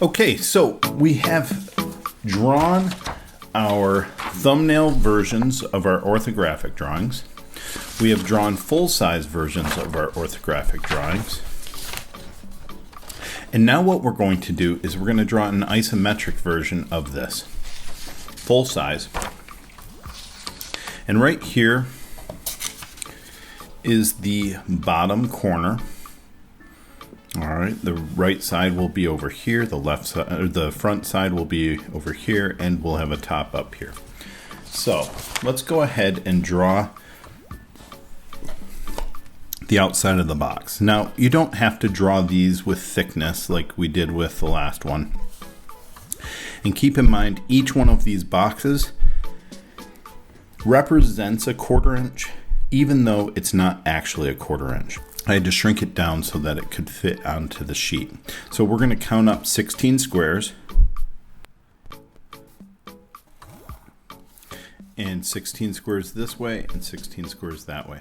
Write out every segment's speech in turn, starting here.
Okay, so we have drawn our thumbnail versions of our orthographic drawings. We have drawn full-size versions of our orthographic drawings. And now what we're going to do is we're going to draw an isometric version of this, full size. And right here is the bottom corner. All right, the right side will be over here, the left side, or the front side will be over here, and we'll have a top up here. So let's go ahead and draw the outside of the box. Now, you don't have to draw these with thickness like we did with the last one. And keep in mind, each one of these boxes represents a 1/4 inch, even though it's not actually a 1/4 inch. I had to shrink it down so that it could fit onto the sheet. So we're going to count up 16 squares. And 16 squares this way and 16 squares that way.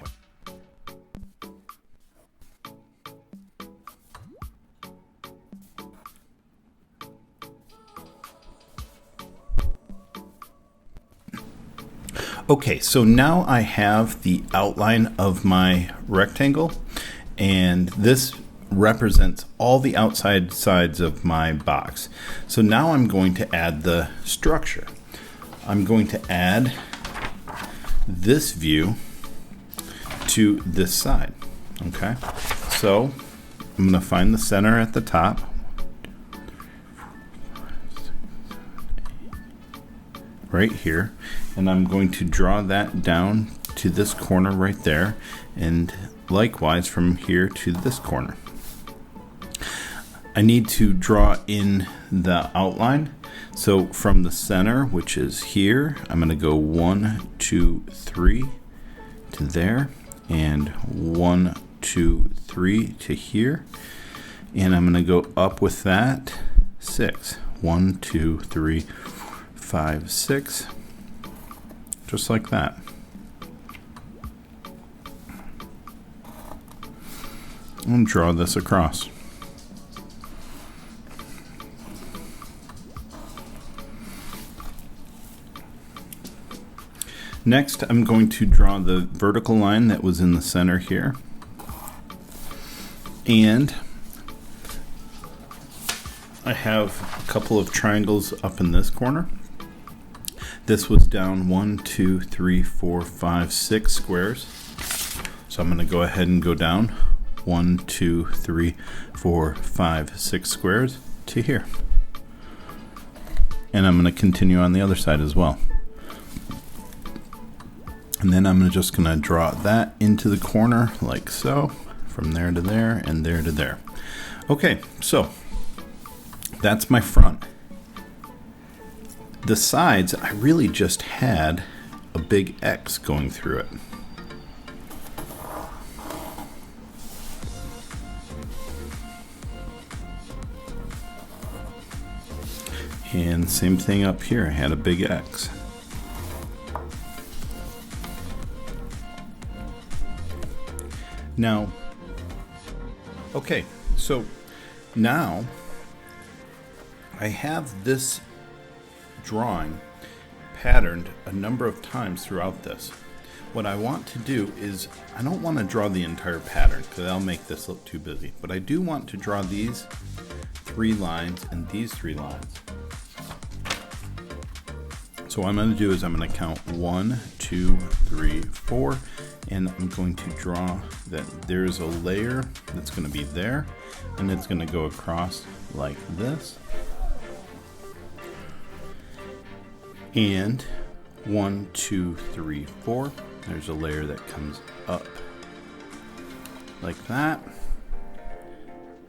Okay, so now I have the outline of my rectangle, and this represents all the outside sides of my box. So now I'm going to add the structure. I'm going to add this view to this side. Okay, so I'm going to find the center at the top. Right here, and I'm going to draw that down to this corner right there, and likewise from here to this corner. I need to draw in the outline, so from the center, which is here, I'm going to go 1, 2, 3 to there, and 1, 2, 3 to here, and I'm going to go up with that 6, 1, 2, 3, 5, 6, just like that. And draw this across. Next, I'm going to draw the vertical line that was in the center here. And I have a couple of triangles up in this corner. This was down 1, 2, 3, 4, 5, 6 squares. So I'm going to go ahead and go down 1, 2, 3, 4, 5, 6 squares to here. And I'm going to continue on the other side as well. And then I'm just going to draw that into the corner like so, from there to there and there to there. Okay, so that's my front. The sides, I really just had a big X going through it. And same thing up here, I had a big X. Now, okay, so now I have this drawing patterned a number of times throughout this. What I want to do is, I don't want to draw the entire pattern because that'll make this look too busy, but I do want to draw these 3 lines and these 3 lines. So what I'm going to do is I'm going to count 1, 2, 3, 4, and I'm going to draw that there's a layer that's going to be there, and it's going to go across like this. And 1, 2, 3, 4. There's a layer that comes up like that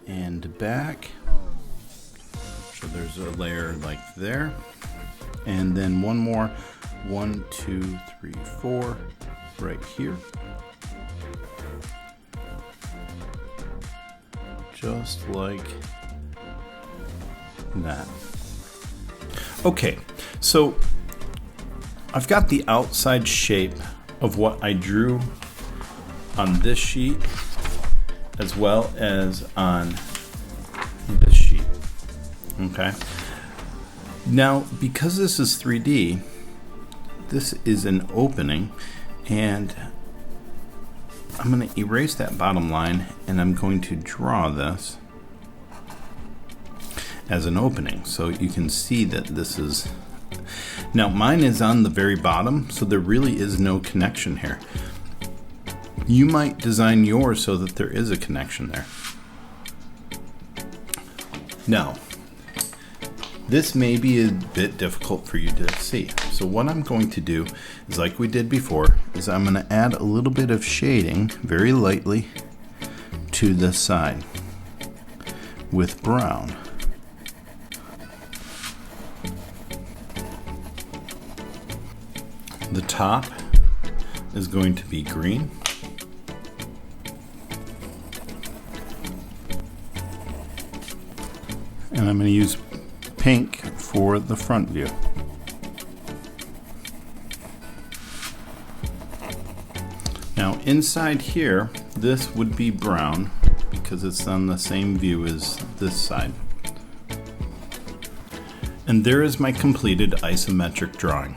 and back. So there's a layer like there. And then one more. 1, 2, 3, 4 right here. Just like that. Okay, so I've got the outside shape of what I drew on this sheet as well as on this sheet. Okay. Now, because this is 3D, this is an opening, and I'm going to erase that bottom line, and I'm going to draw this as an opening, so you can see that this is... Now, mine is on the very bottom, so there really is no connection here. You might design yours so that there is a connection there. Now, this may be a bit difficult for you to see. So what I'm going to do is, like we did before, is I'm going to add a little bit of shading very lightly to this side with brown. The top is going to be green. And I'm going to use pink for the front view. Now inside here, this would be brown because it's on the same view as this side. And there is my completed isometric drawing.